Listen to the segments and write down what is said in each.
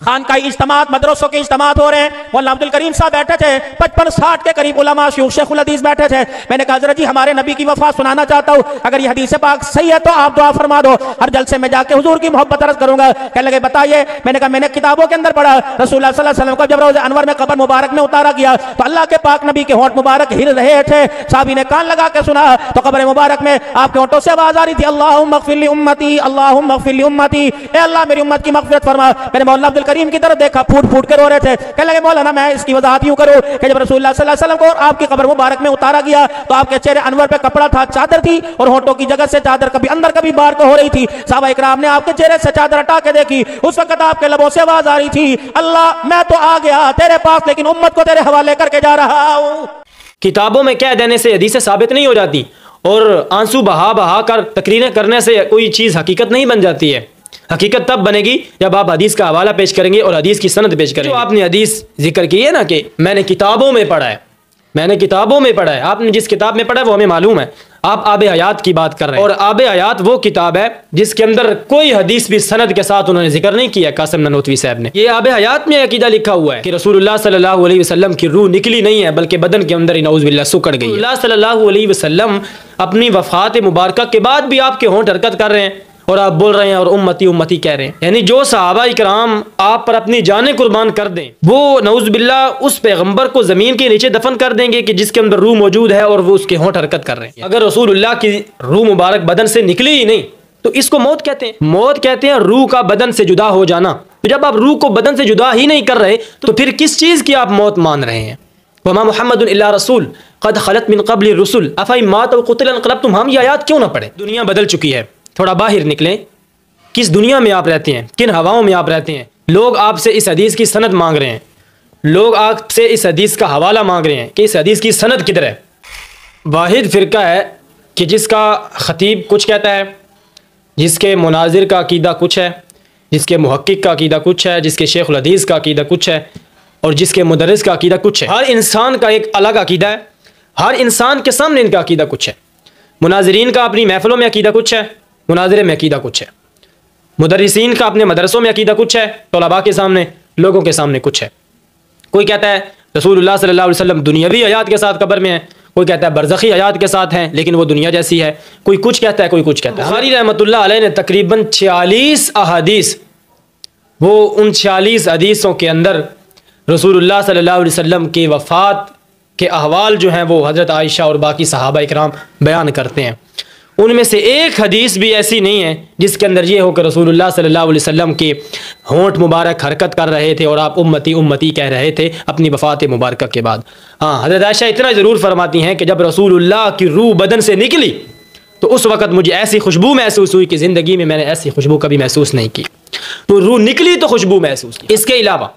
खानकाई इज्तिमात, मदरसों के इज्तिमात हो रहे हैं। मौलाना अब्दुल करीम साहब बैठे थे, 55-60 के करीब उलमा शयूख शेखुल हदीस बैठे थे। मैंने कहा हज़रत जी हमारे नबी की वफात सुनाना चाहता हूँ, अगर ये हदीस पाक सही है तो आप दुआ फरमा दो, हर जलसे में जाके हुजूर की मोहब्बत अर्ज करूंगा। कहने लगे बताइए। मैंने कहा मैंने किताबों के अंदर पढ़ा, रसूलुल्लाह सल्लल्लाहु अलैहि वसल्लम को जब रोज़े अनवर में कब्र मुबारक में उतारा गया तो अल्लाह के पाक नबी के होंठ मुबारक हिल रहे थे। साहबी ने कान लगा के सुना तो कब्र मुबारक में आपके होंठों से आवाज आ रही थी, अल्लाहुम्मा अग़फ़िर ली उम्मती, अल्लाहुम्मा अग़फ़िर ली उम्मती, ए अल्लाह मेरी उम्मत की मग़फ़िरत फरमा। मैंने मौलाना अब्दुल करीम की तरफ देखा, फूट फूट के रो रहे थे। कहने लगे मौलाना मैं इसकी वजाहत यूं करूं कि जब रसूलुल्लाह सल्लल्लाहु अलैहि वसल्लम को आपकी कब्र मुबारक में उतारा गया तो आपके चेहरे अनवर पे कपड़ा था, चादर थी, और होंठों की जगह से चादर कभी अंदर कभी बाहर को हो रही थी। सहाबा इकराम ने आपके चेहरे से चादर हटा के देखी, उस वक्त आपके लबों से आवाज आ रही थी, अल्लाह मैं तो आ गया तेरे पास, लेकिन उम्मत को तेरे हवाले करके जा रहा हूं। किताबों में कह देने से हदीसें साबित नहीं हो जाती, और आंसू बहा बहा कर तकरीरें करने से कोई चीज़ हकीकत नहीं बन जाती है। हकीकत तब बनेगी जब आप हदीस का हवाला पेश करेंगे और हदीस की सनद पेश करेंगे। जो आपने हदीस जिक्र की है ना कि मैंने किताबों में पढ़ा है, मैंने किताबों में पढ़ा है, आपने जिस किताब में पढ़ा है वो हमें मालूम है। आप आब हयात की बात कर रहे हैं, और आब हयात वो किताब है जिसके अंदर कोई हदीस भी सनद के साथ उन्होंने जिक्र नहीं किया। कासिम ननोतवी साहब ने, ये आब हयात में अकीदा लिखा हुआ है कि रसूलुल्लाह सल्लल्लाहु अलैहि वसल्लम की रूह निकली नहीं है, बल्कि बदन के अंदर ही नऊज़ बिल्लाह सुकड़ गई। रसूलुल्लाह सल्लल्लाहु अलैहि वसल्लम अपनी वफात मुबारक के बाद भी आपके होंठ हरकत कर रहे हैं और आप बोल रहे हैं और उम्मती उम्मती कह रहे हैं। यानी जो सहाबा इकराम आप पर अपनी जानें कुर्बान कर दें, वो नऊज़ बिल्लाह उस पैगंबर को ज़मीन के नीचे दफन कर देंगे कि जिसके अंदर रूह मौजूद है और वो उसके होंठ हरकत कर रहे हैं। अगर रसूलुल्लाह की रूह मुबारक बदन से निकली ही नहीं तो इसको मौत कहते हैं। मौत कहते हैं रूह का बदन से जुदा हो जाना। तो जब आप रूह को बदन से जुदा ही नहीं कर रहे तो फिर किस चीज़ की आप मौत मान रहे हैं? वमा मुहम्मदुन इल्ला रसूल क़द खलत मिन क़ब्लि रुसुल अफ़इन मात व क़ुतिल इनक़लबतुम। हम ये आयत क्यों ना पढ़े? दुनिया बदल चुकी है, थोड़ा बाहर निकलें। किस दुनिया में आप रहते हैं, किन हवाओं में आप रहते हैं? लोग आपसे इस हदीस की सनद मांग रहे हैं, लोग आपसे इस हदीस का हवाला मांग रहे हैं कि इस हदीस की सनद किधर है। वाहिद फ़िरका है कि जिसका ख़तीब कुछ कहता है, जिसके मुनाजिर का अकीदा कुछ है, जिसके मुहक्किक का अकीदा कुछ है, जिसके शेखुल हदीस का अकीदा कुछ है, और जिसके मुदर्रिस का अकीदा कुछ है। हर इंसान का एक अलग अकीदा है, हर इंसान के सामने इनका अकीदा कुछ है। मुनाजिरीन का अपनी महफ़िलों में अकीदा कुछ है, मुनाजिरे में अकीदा कुछ है। मुदर्रिसीन का अपने मदरसों में अकीदा कुछ है, तलबा के सामने, लोगों के सामने कुछ है। कोई कहता है रसूलुल्लाह सल्लल्लाहु अलैहि वसल्लम दुनियावी हयात के साथ कब्र में है, कोई कहता है बरज़खी हयात के साथ हैं लेकिन वो दुनिया जैसी है। कोई कुछ कहता है, कोई कुछ कहता है। बुखारी रहमतुल्लाह अलैह ने तकरीबन 46 अहादीस, वो उन 46 हदीसों के अंदर रसूलुल्लाह सल्लल्लाहु अलैहि वसल्लम की वफ़ात के अहवाल जो हैं वो हज़रत आयशा और बाकी सहाबा इकराम बयान करते हैं। उनमें से एक हदीस भी ऐसी नहीं है जिसके अंदर ये हो कि रसूलुल्लाह सल्लल्लाहु अलैहि वसल्लम के होंठ मुबारक हरकत कर रहे थे और आप उम्मती उम्मती कह रहे थे अपनी वफ़ात मुबारक के बाद। हाँ, हज़रत आयशा इतना ज़रूर फरमाती हैं कि जब रसूलुल्लाह की रूह बदन से निकली तो उस वक़्त मुझे ऐसी खुशबू महसूस हुई कि ज़िंदगी में मैंने ऐसी खुशबू कभी महसूस नहीं की। तो रूह निकली तो खुशबू महसूस की। इसके अलावा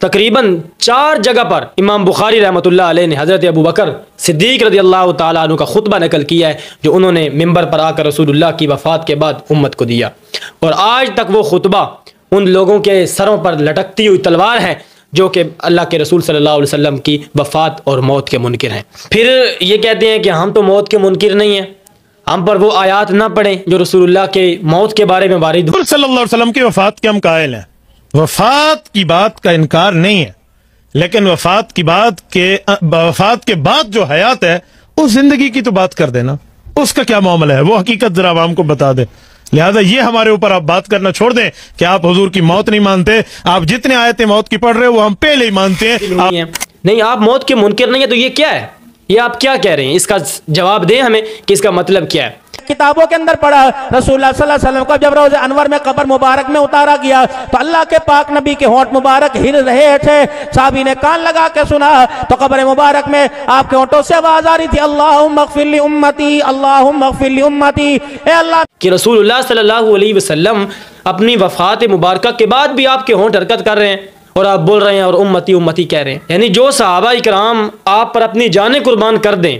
तकरीबन 4 जगह पर इमाम बुखारी रहमतुल्लाह अलैह ने हज़रत अबू बकर सिद्दीक़ रज़ियल्लाहु ताला अन्हु का खुतबा नकल किया है जो उन्होंने मिंबर पर आकर रसूलुल्लाह की वफ़ात के बाद उम्मत को दिया, और आज तक वो खुतबा उन लोगों के सरों पर लटकती हुई तलवार है जो कि अल्लाह के रसूल सल्लल्लाहु अलैहि वसल्लम की वफ़ात और मौत के मुनकिर हैं। फिर ये कहते हैं कि हम तो मौत के मुनकिर नहीं हैं, हम पर वो आयात ना पढ़ें जो रसूलुल्लाह के मौत के बारे में वारिद हो। सल्लल्लाहु अलैहि वसल्लम की वफ़ात के हम कायल हैं, वफ़ात की बात का इनकार नहीं है, लेकिन वफ़ात के बाद जो हयात है उस जिंदगी की तो बात कर देना, उसका क्या मामला है वो हकीकत जरा आवाम को बता दे। लिहाजा ये हमारे ऊपर आप बात करना छोड़ दें कि आप हुजूर की मौत नहीं मानते। आप जितने आयतें मौत की पढ़ रहे हो वो हम पहले ही मानते हैं। नहीं, आप मौत के मुनकिर नहीं है तो ये क्या है, ये आप क्या कह रहे हैं? इसका जवाब दें हमें कि इसका मतलब क्या है। किताबों के अंदर पढ़ा रसूलुल्लाह सल्लल्लाहु अलैहि वसल्लम को जब रोज़े अनवर में कब्र मुबारक में उतारा गया तो अल्लाह के पाक नबी के होंठ मुबारक हिल रहे थे। साहबी ने कान लगा के सुना तो कब्र मुबारक में आपके होंठों से आवाज आ रही थी, अल्लाहुम्मा अग़फ़िर ली उम्मती, अल्लाहुम्मा अग़फ़िर ली उम्मती, ए अल्लाह। कि रसूलुल्लाह सल्लल्लाहु अलैहि वसल्लम अपनी वफ़ात मुबारक के बाद भी आपके होंठ हरकत कर रहे हैं और आप बोल रहे हैं और उम्मती उम्मती कह रहे हैं। यानी जो सहाबा इकराम आप पर अपनी जानें कुर्बान कर दें,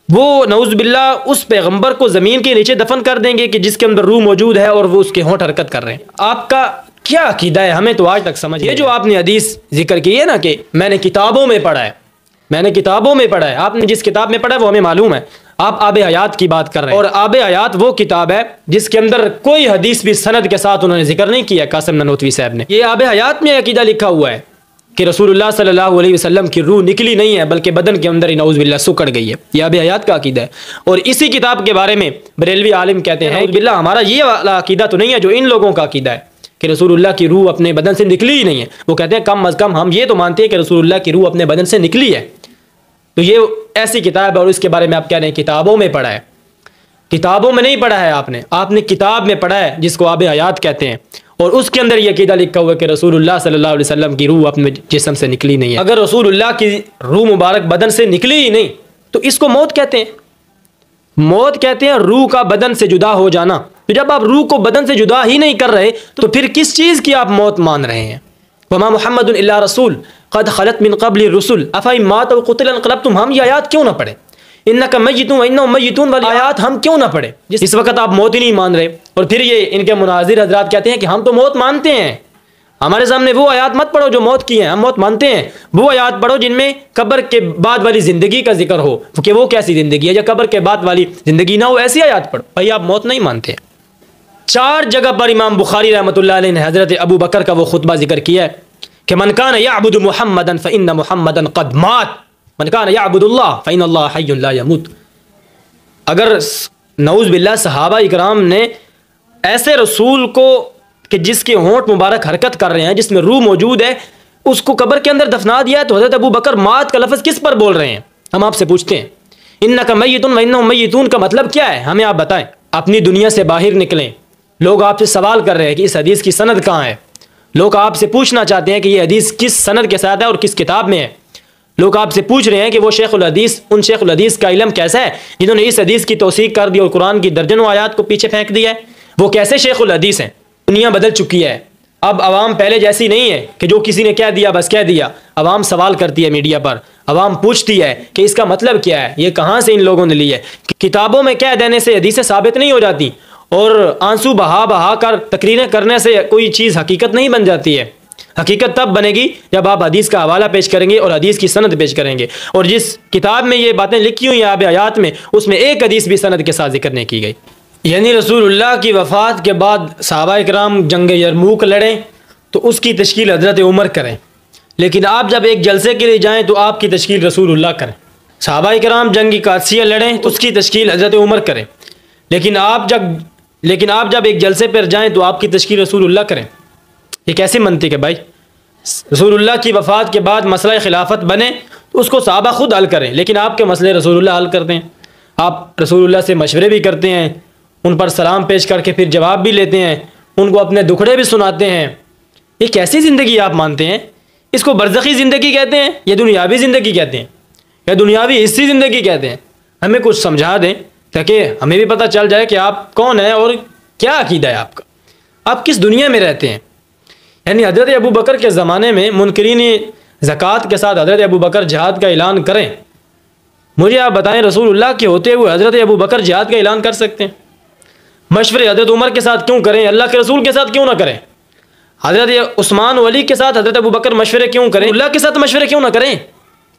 वो नऊज़ बिल्लाह उस पैगंबर को ज़मीन के नीचे दफन कर देंगे कि जिसके अंदर रूह मौजूद है और वो उसके होंठ हरकत कर रहे हैं। आपका क्या अकीदा है हमें तो आज तक समझ। ये जो आपने हदीस जिक्र की है ना कि मैंने किताबों में पढ़ा है, मैंने किताबों में पढ़ा है, आपने जिस किताब में पढ़ा है वो हमें मालूम है। आप आब हयात की बात कर रहे हैं, और आब हयात वो किताब है जिसके अंदर कोई हदीस भी सनद के साथ उन्होंने जिक्र नहीं किया कासिम ननोतवी साहब ने। ये आब हयात में अकीदा लिखा हुआ है कि रसूलुल्लाह सल्लल्लाहु अलैहि वसल्लम की रूह निकली नहीं है बल्कि बदन के अंदर ही नऊज़ुबिल्लाह सुकड़ गई है। यह आब हयात का अकीदा है। और इसी किताब के बारे में बरेलवी आलिम कहते हैं बिल्ला हमारा ये वाला अकीदा तो नहीं है जो इन लोगों का अकीदा है कि रसूलुल्लाह की रूह अपने बदन से निकली ही नहीं है। वो कहते हैं कम अज़ कम हम ये तो मानते हैं कि रसूलुल्लाह की रूह अपने बदन से निकली है। तो ये ऐसी किताब है और इसके बारे में आप कह रहे हैं किताबों में पढ़ा है। किताबों में नहीं पढ़ा है आपने किताब में पढ़ा है जिसको आब हयात कहते हैं, और उसके अंदर यह अकीदा लिखा हुआ है कि रसूलुल्लाह सल्लल्लाहु अलैहि वसल्लम की रूह अपने जिस्म से निकली नहीं है। अगर रसूलुल्लाह की रूह मुबारक बदन से निकली ही नहीं तो इसको मौत कहते हैं। मौत कहते हैं रूह का बदन से जुदा हो जाना। तो जब आप रूह को बदन से जुदा ही नहीं कर रहे तो फिर किस चीज़ की आप मौत मान रहे हैं? वमा मुहम्मदुन इल्ला रसूल क़द खलत मिन क़ब्लि रुसुल अफ़इन मात व क़ुतिल इनक़लबतुम। हम ये आयात क्यों ना पढ़े? इन्नका मय्यितुन व इन्नहुम मय्यितून वाली आयात हम क्यों ना पढ़े? इस वक्त आप मौत ही नहीं मान रहे, और फिर ये इनके मुनाजिर हजरात कहते हैं कि हम तो मौत मानते हैं, हमारे सामने वो आयात मत पढ़ो जो मौत की है, हम मौत मानते हैं। वो आयात पढ़ो जिनमें कब्र के बाद वाली ज़िंदगी का जिक्र हो कि वो कैसी ज़िंदगी है, या कब्र के बाद वाली ज़िंदगी ना हो, ऐसी आयात पढ़ो। भाई आप मौत नहीं मानते। 4 जगह पर इमाम बुखारी रहमतुल्लाह अलैह ने हज़रत अबू बकर का वो खुतबा जिक्र किया है कि मन कान यअबुदु मुहम्मदन फ़इन्न मुहम्मदन क़द मात मन कान यअबुदुल्लाह फ़इन्नल्लाह हय्युन ला यमूत। अगर नऊज़ बिल्लाह सहाबा इकराम ने ऐसे रसूल को कि जिसके होंठ मुबारक हरकत कर रहे हैं, जिसमें रूह मौजूद है, उसको कब्र के अंदर दफना दिया है, तो हज़रत अबू बकर मात का लफ्ज़ किस पर बोल रहे हैं? हम आपसे पूछते हैं। इन्नका मय्यितुन व इन्नहुम मय्यितून का मतलब क्या है? हमें आप बताएं। अपनी दुनिया से बाहर निकलें। लोग आपसे सवाल कर रहे हैं कि इस हदीस की सनद कहाँ है। लोग आपसे पूछना चाहते हैं कि ये हदीस किस सनद के साथ है और किस किताब में है। लोग आपसे पूछ रहे हैं कि वो शेखुल हदीस, उन शेखुल हदीस का इल्म कैसा है जिन्होंने इस हदीस की तौसीक कर दी और कुरान की दर्जनों आयात को पीछे फेंक दिया है। वो कैसे शेखुल हदीस हैं? दुनिया बदल चुकी है। अब आवाम पहले जैसी नहीं है कि जो किसी ने कह दिया बस कह दिया। आवाम सवाल करती है मीडिया पर, आवाम पूछती है कि इसका मतलब क्या है, ये कहाँ से इन लोगों ने ली है। किताबों में कह देने से हदीसें साबित नहीं हो जाती, और आंसू बहा बहा कर तकरीरें करने से कोई चीज़ हकीकत नहीं बन जाती है। हकीकत तब बनेगी जब आप हदीस का हवाला पेश करेंगे और हदीस की सनद पेश करेंगे। और जिस किताब में ये बातें लिखी हुई हैं आब हयात में, उसमें एक हदीस भी सनद के साथ जिक्र नहीं की गई। यानी रसूलुल्लाह की वफ़ात के बाद सहाबा इकराम जंग यरमूक लड़ें तो उसकी तशकील हज़रत उमर करें, लेकिन आप जब एक जलसे के लिए जाएँ तो आपकी तशकील रसूलुल्लाह करें। सहाबा इकराम जंग कासिया लड़ें तो उसकी तशकील हज़रत उमर करें, लेकिन आप जब एक जलसे पर जाएँ तो आपकी तशकील रसूलुल्लाह करें। ये कैसे मनतिक है भाई? रसूलुल्लाह की वफ़ात के बाद मसला खिलाफत बने तो उसको सहाबा खुद हल करें, लेकिन आपके मसले रसूलुल्लाह हल करते हैं। आप रसूलुल्लाह से मशवरे भी करते हैं, उन पर सलाम पेश करके फिर जवाब भी लेते हैं, उनको अपने दुखड़े भी सुनाते हैं। ये कैसी ज़िंदगी आप मानते हैं? इसको बरज़खी ज़िंदगी कहते हैं या दुनियावी ज़िंदगी कहते हैं या दुनियावी हिस्सी ज़िंदगी कहते हैं? हमें कुछ समझा दें ताकि हमें भी पता चल जाए कि आप कौन हैं और क्या अकीदा है आपका, आप किस दुनिया में रहते हैं। यानी हज़रत अबू बकर के ज़माने में मुनकरीन ज़कात के साथ हज़रत अबू बकर जिहाद का ऐलान करें। मुझे आप बताएं, रसूलुल्लाह के होते हुए हज़रत अबू बकर जिहाद का ऐलान कर सकते हैं? मशवरे हज़रत उमर के साथ क्यों करें, अल्लाह के रसूल के साथ क्यों ना करें? हज़रत उस्मान वली के साथ हज़रत अबू बकर मशवरे क्यों करें, अल्लाह के साथ मशवरे क्यों ना करें,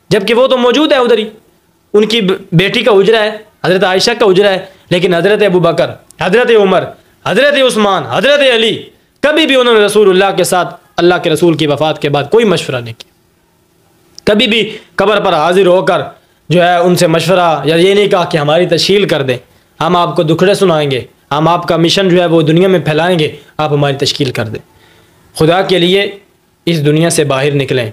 जबकि वो तो मौजूद है उधर ही। उनकी बेटी का उजरा है, हज़रत आयशा का उजरा है, लेकिन हज़रत अबू बकर, हज़रत उमर, हज़रत उस्मान, हज़रत अली कभी भी उन्होंने रसूलुल्लाह के साथ अल्लाह के रसूल की वफ़ात के बाद कोई मशवरा नहीं किया। कभी भी कब्र पर हाजिर होकर जो है उनसे मशवरा या ये नहीं कहा कि हमारी तशहील कर दें, हम आपको दुखड़े सुनाएंगे, हम आपका मिशन जो है वो दुनिया में फैलाएंगे, आप हमारी तशकील कर दें। खुदा के लिए इस दुनिया से बाहर निकलें,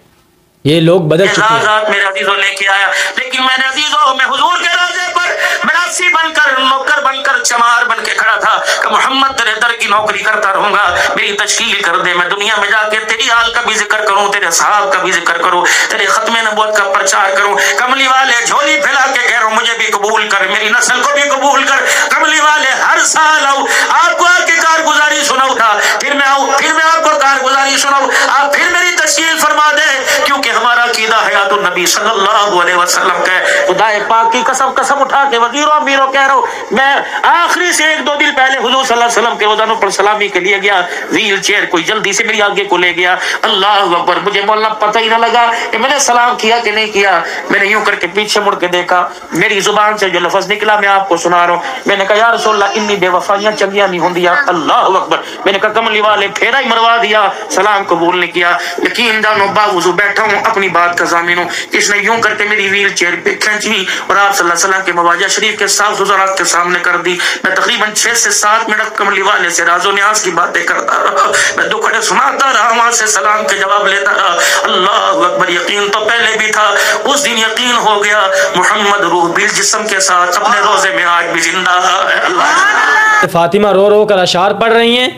ये लोग बदल चुके हैं। मेरे अजीजों लेके आया, लेकिन मैंने अजीजों मैं हुजूर के राज़े पर मरासी बनकर नौकर बनकर चमार बन के खड़ा था कि मोहम्मद तेरे दर की नौकरी करता रहूंगा, मेरी तशकील कर दे, मैं दुनिया में जाके तेरी हाल का भी जिक्र करूं, तेरे सहाब का भी जिक्र करूं, तेरे खत्मे नबूवत का प्रचार करूं। कमली वाले झोली फैला के कह रहा हूं मुझे भी कबूल कर, मेरी नस्ल को भी कबूल कर। कमली वाले हर साल आओ, आपको आके कारगुजारी सुनाऊं था, फिर मैं आपको कारगुजारी सुनो, आप फिर मेरी तशकील फरमा दे, क्योंकि हमारा अकीदा हयातुन नबी सल्लल्लाहु अलैहि वसल्लम का है। खुदाए पाक की कसम उठा के वजीरों अमीरों कह रहा हूं, मैं आखिरी से 1-2 दिन पहले हुजूर सल्लल्लाहु अलैहि वसल्लम के रोजानों पर सलामी के लिए गया, व्हील चेयर कोई जल्दी से मेरी आगे को ले गया, अल्लाह अकबर, मुझे मौला पता ही ना लगा कि मैंने सलाम किया कि नहीं किया। मैंने यूं करके पीछे मुड़ के देखा, मेरी जुबान से जो लफ्ज निकला मैं आपको सुना रहा हूं। मैंने कहा या रसूलल्लाह, इन्नी बेवफाइयां चंगियां नहीं होंदियां। अल्लाह अकबर। मैंने कहा कमली वाले फेरा ही मरवा दिया, सलाम कबूल नहीं किया। यकीन जानो बावजूद बैठा हूं, अपनी बात का जामिन हूं। इसने यूं करके मेरी व्हील चेयर पे खींची और आप सल्लल्लाहु अलैहि वसल्लम के मवाजा शरीफ के साफ सुथरा के सामने कर दी। मैं तकरीबन 6 से 7 मिनट कमली वाले से राजो न्याज की बातें करता रहा, मैं दुखड़े सुनाता रहा, वहां से सलाम के जवाब लेता रहा। अल्लाह अकबर। यकीन तो पहले भी था, उस दिन यकीन हो गया मोहम्मद रूह बिल जिस्म के साथ अपने रोजे में आज भी जिंदा है। अल्लाह। फातिमा रो रो कर अशार पढ़ रही हैं,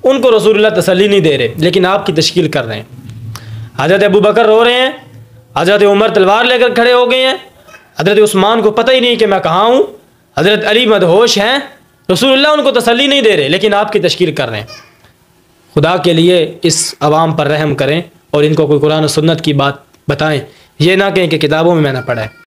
उनको रसूलुल्लाह तसल्ली नहीं दे रहे, लेकिन आपकी तशकील कर रहे हैं। हज़रत अबू बकर रो रहे हैं, हज़रत उमर तलवार लेकर खड़े हो गए हैं, हज़रत उस्मान को पता ही नहीं कि मैं कहाँ हूँ, हज़रत अली मदहोश हैं, रसूलुल्लाह उनको तसल्ली नहीं दे रहे, लेकिन आपकी तशकील कर रहे हैं। खुदा के लिए इस अवाम पर रहम करें और इनको कोई कुरान और सुन्नत की बात बताएं, ये ना कहें कि किताबों में मैंने पढ़ा है।